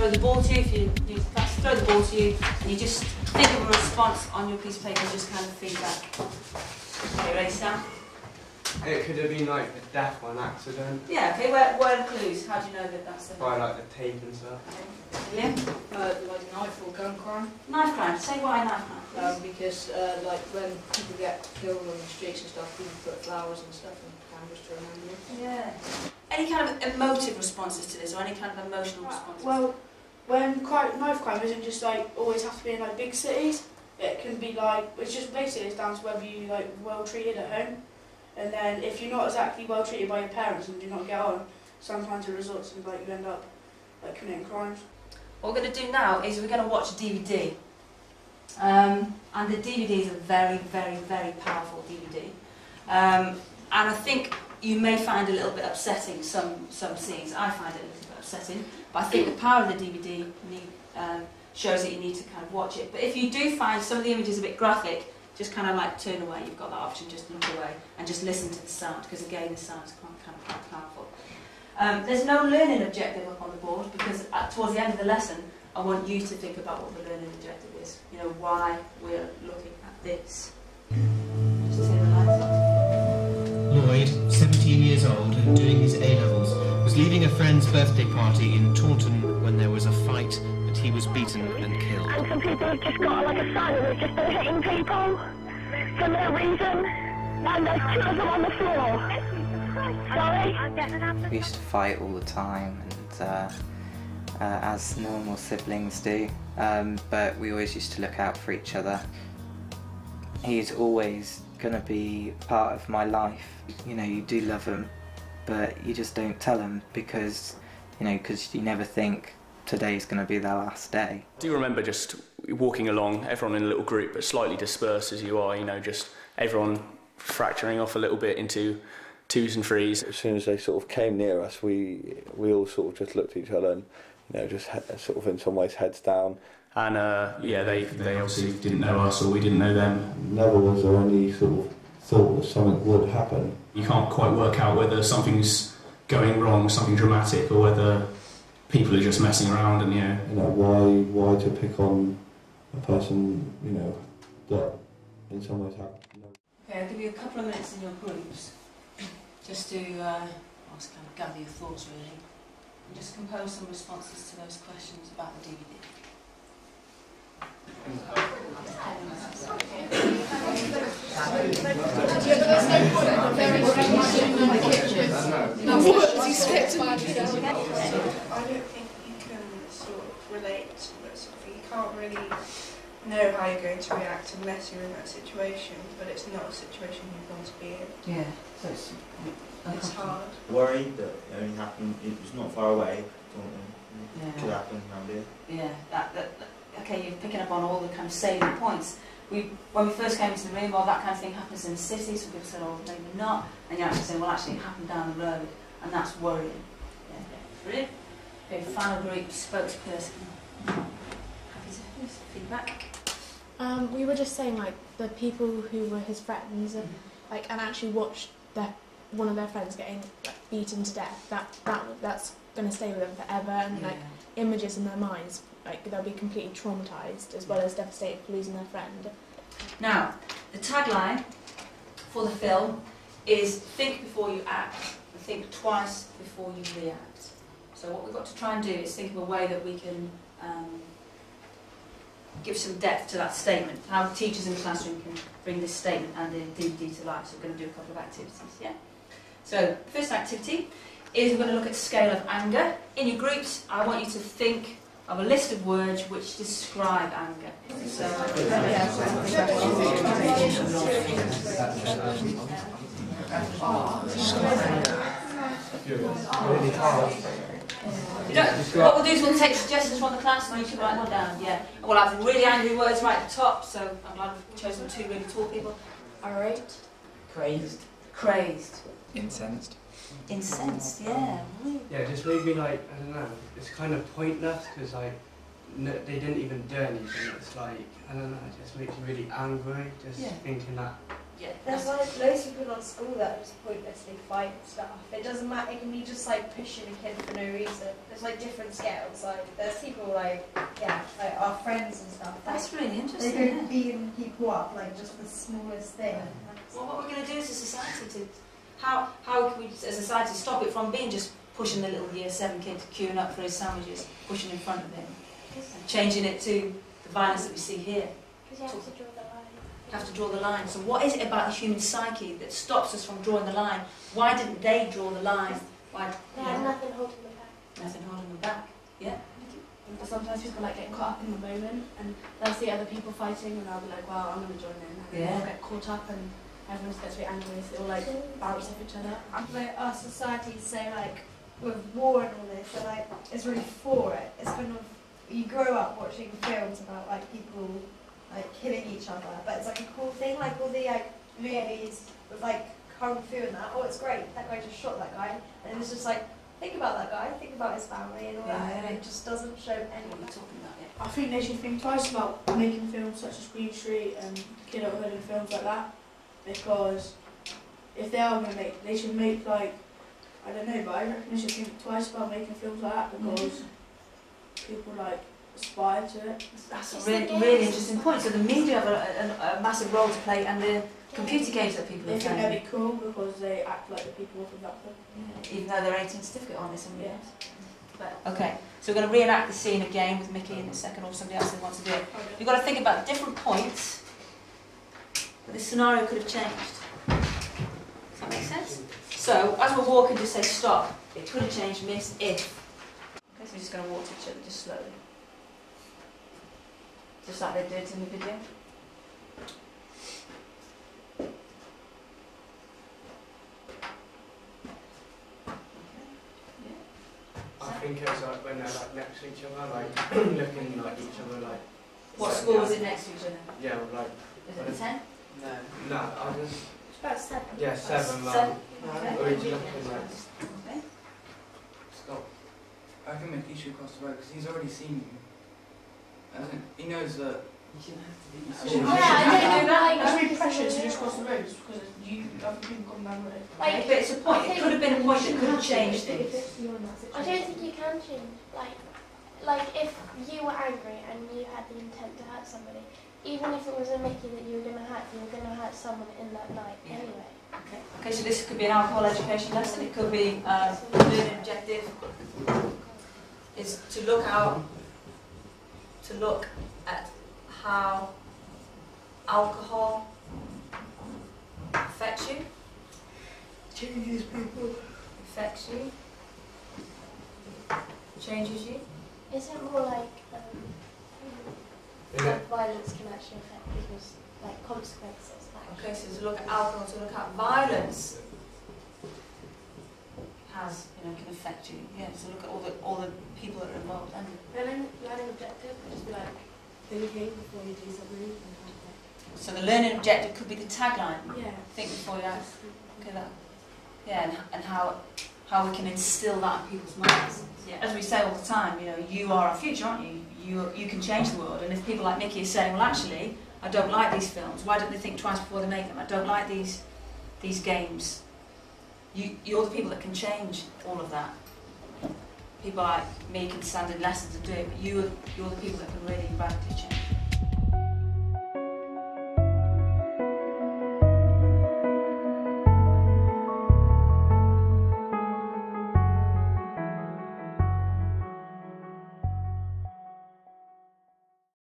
throw the ball to you, if you use the class, throw the ball to you, and you just think of a response on your piece of paper and just kind of feedback. Okay, ready, Sam? It could have been like a death by an accident. Yeah, okay, where are the clues? How do you know that that's the... By like the tape and stuff. Okay. Liam? Like knife or gun crime. Knife crime. Say why knife crime. Because like when people get killed on the streets and stuff, people put flowers and stuff and candles to remember them. Yeah. Any kind of emotive responses to this, or any kind of emotional responses? Well, when knife crime isn't just like always have to be in like big cities. It can be like, it's just basically it's down to whether you like well treated at home. And then if you're not exactly well treated by your parents and do not get on, sometimes it results in like you end up like committing crimes. What we're going to do now is we're going to watch a DVD. And the DVD is a very, very, very powerful DVD. And I think you may find a little bit upsetting some scenes. I find it a little bit upsetting. But I think the power of the DVD shows that you need to kind of watch it. But if you do find some of the images a bit graphic, just kind of like turn away. You've got that option, just look away and just listen to the sound, because again the sound is quite powerful. There's no learning objective up on the board, because towards the end of the lesson I want you to think about what the learning objective is. You know, why we're looking at this. Just turn the lights off. Lloyd, 17 years old and doing his A-levels, was leaving a friend's birthday party in Taunton when there was a fight and he was beaten and killed. And some people have just got like a sign and they've just been hitting people for no reason. And there's 2 of them on the floor. Sorry? We used to fight all the time, and as normal siblings do, but we always used to look out for each other. He's always going to be part of my life. You know, you do love him, but you just don't tell him because, you know, because you never think today's going to be their last day. I do remember just walking along, everyone in a little group, but slightly dispersed as you are, you know, just everyone fracturing off a little bit into 2s and 3s. As soon as they sort of came near us, we all sort of just looked at each other and, you know, just sort of in some ways heads down. And yeah, they obviously didn't know us or we didn't know them. Never was there any sort of thought that something would happen. You can't quite work out whether something's going wrong, something dramatic, or whether people are just messing around and, you know, why to pick on a person, you know, that in some ways happened. Okay, I'll give you a couple of minutes in your groups just to just kind of gather your thoughts really, and just compose some responses to those questions about the DVD. I don't think you can sort of relate to that sort of thing. You can't really know how you're going to react unless you're in that situation, but it's not a situation you want to be in. Yeah, so it's hard. Worried that it only happened, it was not far away, yeah. Could happen around here. Yeah, okay, you're picking up on all the kind of salient points. When we first came into the room, well, that kind of thing happens in the city, so people said, oh, maybe not, and you're actually saying, well, actually it happened down the road, and that's worrying. Yeah, brilliant. Okay, final group, spokesperson. Happy to hear some feedback. We were just saying, like, the people who were his friends, like, and actually watched one of their friends getting like, beaten to death. That's going to stay with them forever, and like images in their minds, like they'll be completely traumatised as well as devastated for losing their friend. Now, the tagline for the film is think before you act, and think twice before you react. So what we've got to try and do is think of a way that we can give some depth to that statement, how teachers in the classroom can bring this statement and the DVD to life. So we're going to do a couple of activities, yeah? So, first activity is we're going to look at scale of anger. In your groups, I want you to think of a list of words which describe anger. So, what we'll do is we'll take suggestions from the class and you should write them down, yeah. And we'll have really angry words right at the top, so I'm glad we've chosen 2 really tall people. Irate. Crazed. Crazed. Incensed. Incensed, yeah. Yeah, it just made me like, I don't know, it's kind of pointless because like, they didn't even do anything. It's like, I don't know, it just makes you really angry just thinking that Yeah. There's like loads of people on school that just pointlessly fight and stuff. It doesn't matter. It can be just like pushing a kid for no reason. There's like different scales. Like there's people like like our friends and stuff. That's really interesting. They go beating people up like just for the smallest thing. Well, what we're going to do as a society to how can we as a society stop it from being just pushing the little year 7 kid queuing up for his sandwiches, pushing in front of him, and changing it to the violence that we see here. Because you have to draw the line. Have to draw the line. So what is it about the human psyche that stops us from drawing the line? Why didn't they draw the line? Why? They had nothing holding them back. Nothing holding them back. Yeah. But sometimes people like get caught up in the moment, and they'll see other people fighting, and they'll be like, "Well, I'm going to join in." And Yeah. they'll get caught up, and everyone gets a bit angry, so they'll like bounce off each other. Like our society is so like with war and all this, so like it's really for it. It's kind of you grow up watching films about like people like killing each other, but it's like a cool thing, like all the like movies with like kung fu and that. Oh, it's great. That guy just shot that guy, and it's just like think about that guy, think about his family and all that, and it just doesn't show anything. I think they should think twice about making films such as Green Street and Kidulthood and films like that, because if they are going to make, they should make like, I don't know, but I reckon they should think twice about making films like that, because people like aspire to it. That's a really interesting point. So the media have a massive role to play, and the computer games that people They are think playing. they'd be cool because they act like the people of that film. Yeah, even though they're 18 certificate on this. Yeah. Okay, so we're going to reenact the scene again with Mickey in a second, or somebody else that wants to do it. You've got to think about different points that this scenario could have changed. Does that make sense? So, as we're walking, just say stop. It could have changed, miss, if. Okay, so we're just going to walk to each other, just slowly. Just like they did in the video. I think it's like when they're like next to each other, like looking like each other, like. What school was it next to each other? Yeah, like. Is it a 10? No. No, I just. It's about 7. Yeah, 7. Okay. Or he's looking like. Okay. Stop. I reckon Mickey should cross the road because he's already seen you. He knows that. That's really precious to just cross the road because you other people come down the road. Like, but it's a point. It could have been a point that could have changed things. I don't think you can change. Like if you were angry and you had the intent to hurt somebody, even if it was a Mickey that you were going to hurt someone in that night anyway. Okay. Okay, so this could be an alcohol education lesson. It could be learning objective. Is to look at how alcohol affects you. Changes people. Affects you. Changes you. Is it more like violence can actually affect people's consequences? Okay, so to look at alcohol, to look at violence has, can affect you. Yeah, so look at all the people that are involved. And Learning objective would just be like thinking before you do something. so the learning objective could be the tagline. Yeah. Think before you act. Okay, that. Yeah, and how we can instill that in people's minds. Yeah. As we say all the time, you are our future, aren't you? You can change the world. And if people like Mickey are saying, well, actually, I don't like these films. Why don't they think twice before they make them? I don't like these games. You're the people that can change all of that. People like me can stand in lessons and do it, but you're the people that can really radically change.